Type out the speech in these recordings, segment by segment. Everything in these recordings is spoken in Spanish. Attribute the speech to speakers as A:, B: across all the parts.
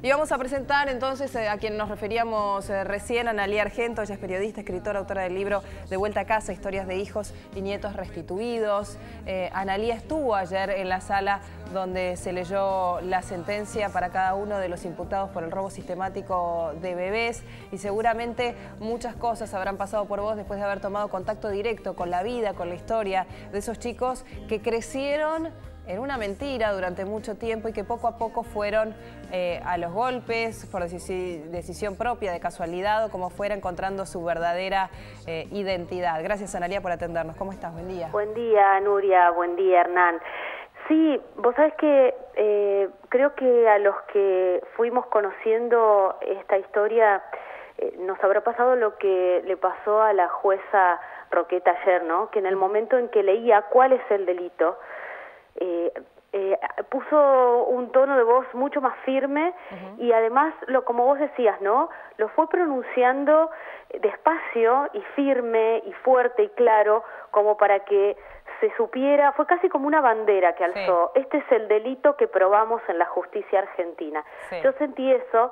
A: Y vamos a presentar entonces a quien nos referíamos recién, Analía Argento. Ella es periodista, escritora, autora del libro De Vuelta a Casa, historias de hijos y nietos restituidos. Analía estuvo ayer en la sala donde se leyó la sentencia para cada uno de los imputados por el robo sistemático de bebés, y seguramente muchas cosas habrán pasado por vos después de haber tomado contacto directo con la vida, con la historia de esos chicos que crecieron en una mentira durante mucho tiempo y que poco a poco fueron a los golpes, por decisión propia, de casualidad o como fuera, encontrando su verdadera identidad. Gracias, Analía, por atendernos. ¿Cómo estás? Buen día.
B: Buen día, Nuria. Buen día, Hernán. Sí, vos sabés que creo que a los que fuimos conociendo esta historia nos habrá pasado lo que le pasó a la jueza Roqueta ayer, ¿no? Que en el momento en que leía cuál es el delito, puso un tono de voz mucho más firme y además, como vos decías, ¿no? Lo fue pronunciando despacio y firme y fuerte y claro, como para que se supiera, fue casi como una bandera que alzó. Sí. Este es el delito que probamos en la justicia argentina. Sí. Yo sentí eso.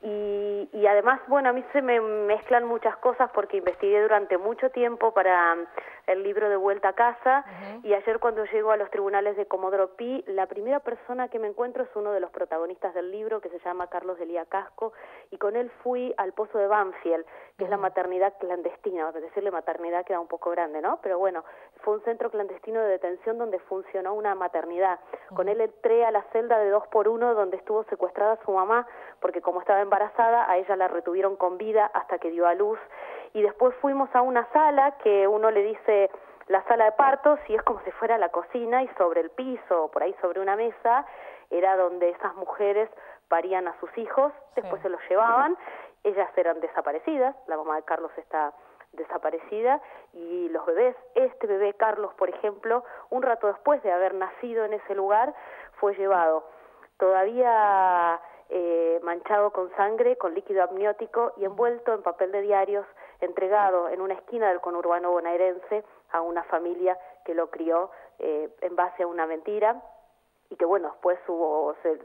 B: Y además, bueno, a mí se me mezclan muchas cosas porque investigué durante mucho tiempo para el libro De Vuelta a Casa, y ayer cuando llego a los tribunales de Comodoro Pi, la primera persona que me encuentro es uno de los protagonistas del libro, que se llama Carlos Delía Casco, y con él fui al Pozo de Banfield, que es la maternidad clandestina. Decirle maternidad queda un poco grande, ¿no? Pero bueno, fue un centro clandestino de detención donde funcionó una maternidad. Con él entré a la celda de 2x1 donde estuvo secuestrada su mamá, porque como estaba embarazada, a ella la retuvieron con vida hasta que dio a luz. Y después fuimos a una sala que uno le dice la sala de partos, y es como si fuera la cocina, y sobre el piso, por ahí sobre una mesa, era donde esas mujeres parían a sus hijos, después se los llevaban. Ellas eran desaparecidas, la mamá de Carlos está desaparecida, y los bebés, este bebé Carlos, por ejemplo, un rato después de haber nacido en ese lugar, fue llevado todavía manchado con sangre, con líquido amniótico y envuelto en papel de diarios, entregado en una esquina del conurbano bonaerense a una familia que lo crió en base a una mentira, y que bueno, después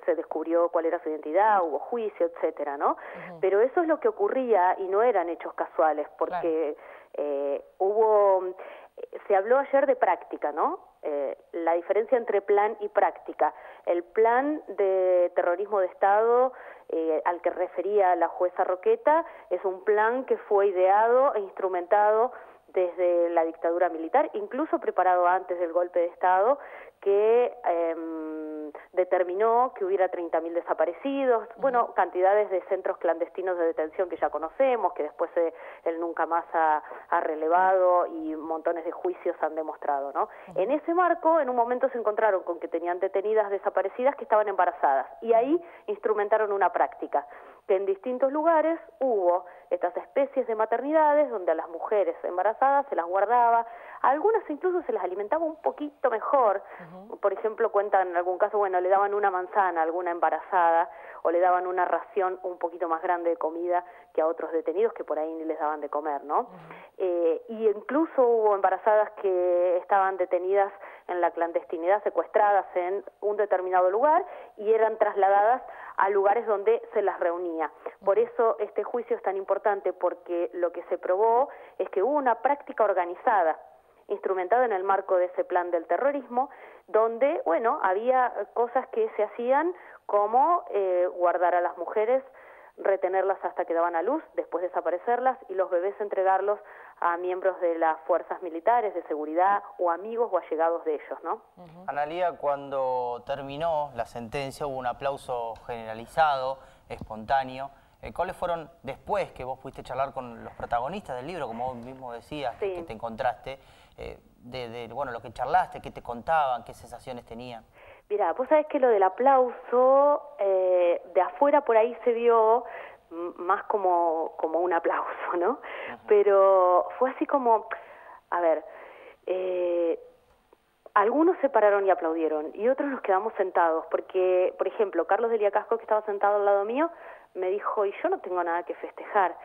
B: se descubrió cuál era su identidad, hubo juicio, etcétera, ¿no? Pero eso es lo que ocurría y no eran hechos casuales, porque se habló ayer de práctica, ¿no? La diferencia entre plan y práctica. El plan de terrorismo de Estado al que refería la jueza Roqueta es un plan que fue ideado e instrumentado desde la dictadura militar, incluso preparado antes del golpe de Estado, que determinó que hubiera 30.000 desaparecidos, bueno, cantidades de centros clandestinos de detención que ya conocemos, que después él nunca más ha relevado, y montones de juicios han demostrado, ¿no? En ese marco, en un momento se encontraron con que tenían detenidas desaparecidas que estaban embarazadas, y ahí instrumentaron una práctica, que en distintos lugares hubo estas especies de maternidades donde a las mujeres embarazadas se las guardaba, a algunas incluso se las alimentaba un poquito mejor. Por ejemplo, cuentan en algún caso, bueno, le daban una manzana a alguna embarazada, o le daban una ración un poquito más grande de comida que a otros detenidos que por ahí ni les daban de comer, ¿no? Y incluso hubo embarazadas que estaban detenidas en la clandestinidad, secuestradas en un determinado lugar, y eran trasladadas a lugares donde se las reunía. Por eso este juicio es tan importante, porque lo que se probó es que hubo una práctica organizada, instrumentada en el marco de ese plan del terrorismo, donde, bueno, había cosas que se hacían como guardar a las mujeres, retenerlas hasta que daban a luz, después desaparecerlas, y los bebés entregarlos a miembros de las fuerzas militares, de seguridad, o amigos o allegados de ellos, ¿no?
C: Analía, cuando terminó la sentencia hubo un aplauso generalizado, espontáneo. ¿Cuáles fueron, después que vos pudiste charlar con los protagonistas del libro, como vos mismo decías, que te encontraste, bueno, lo que charlaste, qué te contaban, qué sensaciones tenían?
B: Mirá, vos sabés que lo del aplauso, de afuera por ahí se vio más como un aplauso, ¿no? Pero fue así como, a ver, Algunos se pararon y aplaudieron, y otros nos quedamos sentados, porque, por ejemplo, Carlos Delia Casco, que estaba sentado al lado mío, me dijo, y yo no tengo nada que festejar.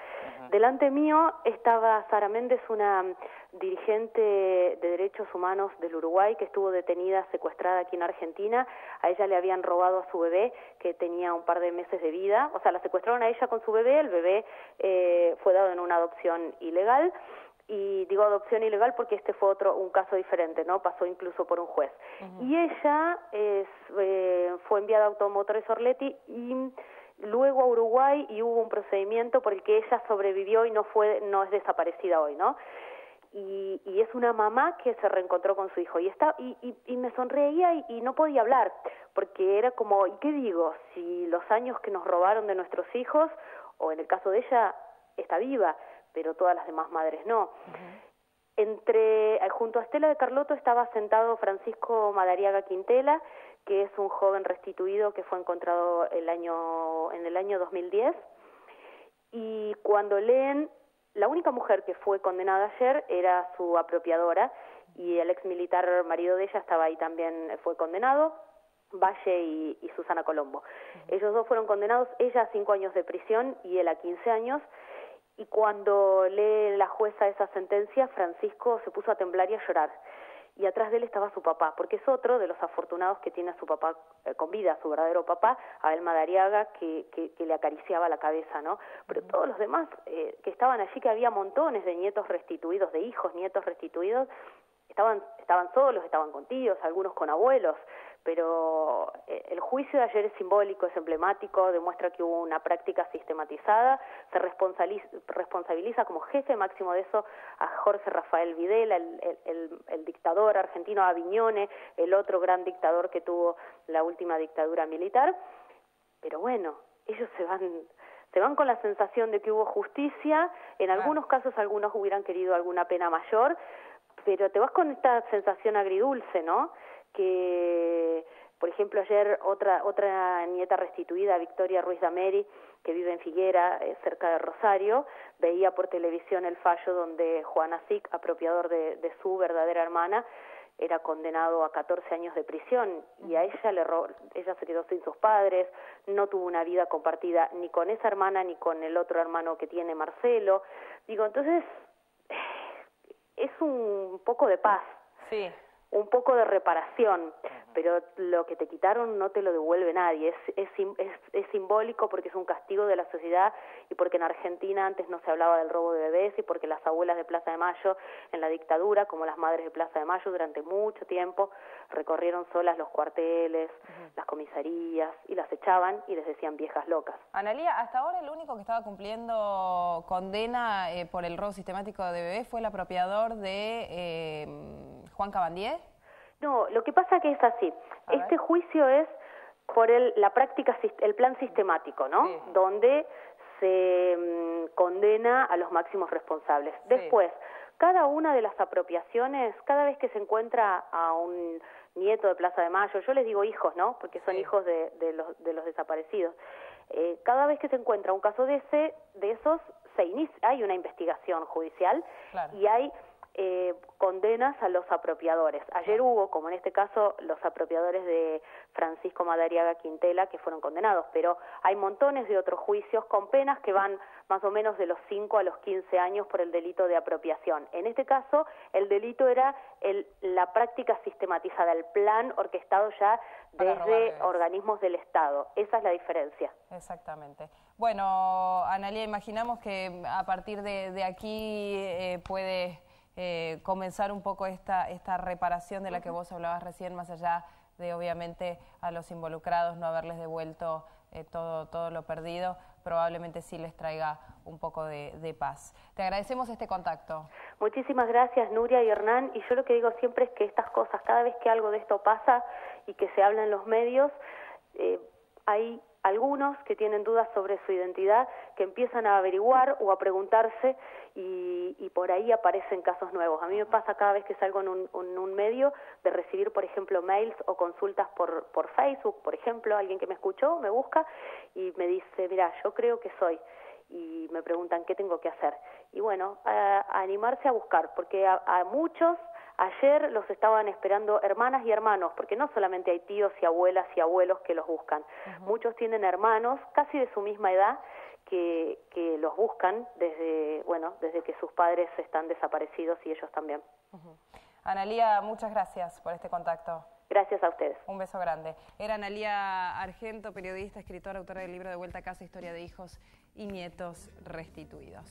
B: Delante mío estaba Sara Méndez, una dirigente de derechos humanos del Uruguay, que estuvo detenida, secuestrada aquí en Argentina. A ella le habían robado a su bebé, que tenía un par de meses de vida. O sea, la secuestraron a ella con su bebé, el bebé fue dado en una adopción ilegal. Y digo adopción ilegal porque este fue un caso diferente, ¿no? Pasó incluso por un juez. Y ella fue enviada a Automotores Orletti y luego a Uruguay, y hubo un procedimiento por el que ella sobrevivió y no es desaparecida hoy, ¿no? Y es una mamá que se reencontró con su hijo y me sonreía y no podía hablar, porque era como, ¿y qué digo? Si los años que nos robaron de nuestros hijos, o en el caso de ella, está viva, pero todas las demás madres no. Junto a Estela de Carlotto estaba sentado Francisco Madariaga Quintela, que es un joven restituido que fue encontrado en el año 2010, y cuando leen, la única mujer que fue condenada ayer era su apropiadora, y el ex militar marido de ella estaba ahí también, fue condenado, Valle y Susana Colombo. Ellos dos fueron condenados, ella a 5 años de prisión y él a 15 años, y cuando lee la jueza esa sentencia, Francisco se puso a temblar y a llorar. Y atrás de él estaba su papá, porque es otro de los afortunados que tiene a su papá con vida, su verdadero papá, Abel Madariaga, que le acariciaba la cabeza, ¿no? Pero todos los demás que estaban allí, que había montones de nietos restituidos, de hijos, nietos restituidos, estaban solos, estaban con tíos, algunos con abuelos, pero el juicio de ayer es simbólico, es emblemático, demuestra que hubo una práctica sistematizada, se responsabiliza como jefe máximo de eso a Jorge Rafael Videla, el dictador argentino, a Viñone, el otro gran dictador que tuvo la última dictadura militar. Pero bueno, ellos se van con la sensación de que hubo justicia. En algunos casos algunos hubieran querido alguna pena mayor, pero te vas con esta sensación agridulce, ¿no? Que, por ejemplo, ayer otra nieta restituida, Victoria Ruiz Dameri, que vive en Figuera, cerca de Rosario, veía por televisión el fallo donde Juan Asic, apropiador de su verdadera hermana, era condenado a 14 años de prisión, y a ella se quedó sin sus padres, no tuvo una vida compartida ni con esa hermana ni con el otro hermano que tiene, Marcelo. Digo, entonces es un poco de paz,
A: sí,
B: un poco de reparación, pero lo que te quitaron no te lo devuelve nadie. Es simbólico porque es un castigo de la sociedad, y porque en Argentina antes no se hablaba del robo de bebés, y porque las abuelas de Plaza de Mayo en la dictadura, como las madres de Plaza de Mayo, durante mucho tiempo recorrieron solas los cuarteles, las comisarías, y las echaban y les decían viejas locas.
A: Analía, hasta ahora el único que estaba cumpliendo condena por el robo sistemático de bebés fue el apropiador de Juan Cabandier.
B: No, lo que pasa que es así. Este juicio es por la práctica, el plan sistemático, ¿no? Sí. Donde se condena a los máximos responsables. Sí. Después, cada una de las apropiaciones, cada vez que se encuentra a un nieto de Plaza de Mayo, yo les digo hijos, ¿no? Porque son hijos de los desaparecidos. Cada vez que se encuentra un caso de esos, hay una investigación judicial, claro, y hay condenas a los apropiadores. Ayer hubo, como en este caso, los apropiadores de Francisco Madariaga Quintela, que fueron condenados, pero hay montones de otros juicios con penas que van más o menos de los 5 a los 15 años por el delito de apropiación. En este caso, el delito era la práctica sistematizada, el plan orquestado ya desde organismos del Estado. Esa es la diferencia.
A: Exactamente. Bueno, Analía, imaginamos que a partir de aquí puede comenzar un poco esta reparación de la que vos hablabas recién, más allá de obviamente a los involucrados no haberles devuelto todo lo perdido, probablemente sí les traiga un poco de paz. Te agradecemos este contacto.
B: Muchísimas gracias, Nuria y Hernán, y yo lo que digo siempre es que estas cosas, cada vez que algo de esto pasa y que se habla en los medios, hay algunos que tienen dudas sobre su identidad, que empiezan a averiguar o a preguntarse, y por ahí aparecen casos nuevos. A mí me pasa cada vez que salgo en un medio de recibir, por ejemplo, mails o consultas por Facebook, por ejemplo, alguien que me escuchó, me busca y me dice, mira, yo creo que soy, y me preguntan qué tengo que hacer. Y bueno, a animarse a buscar, porque a muchos Ayer los estaban esperando hermanas y hermanos, porque no solamente hay tíos y abuelas y abuelos que los buscan. Muchos tienen hermanos casi de su misma edad que los buscan desde que sus padres están desaparecidos y ellos también.
A: Analía, muchas gracias por este contacto.
B: Gracias a ustedes.
A: Un beso grande. Era Analía Argento, periodista, escritora, autora del libro De vuelta a casa, historia de hijos y nietos restituidos.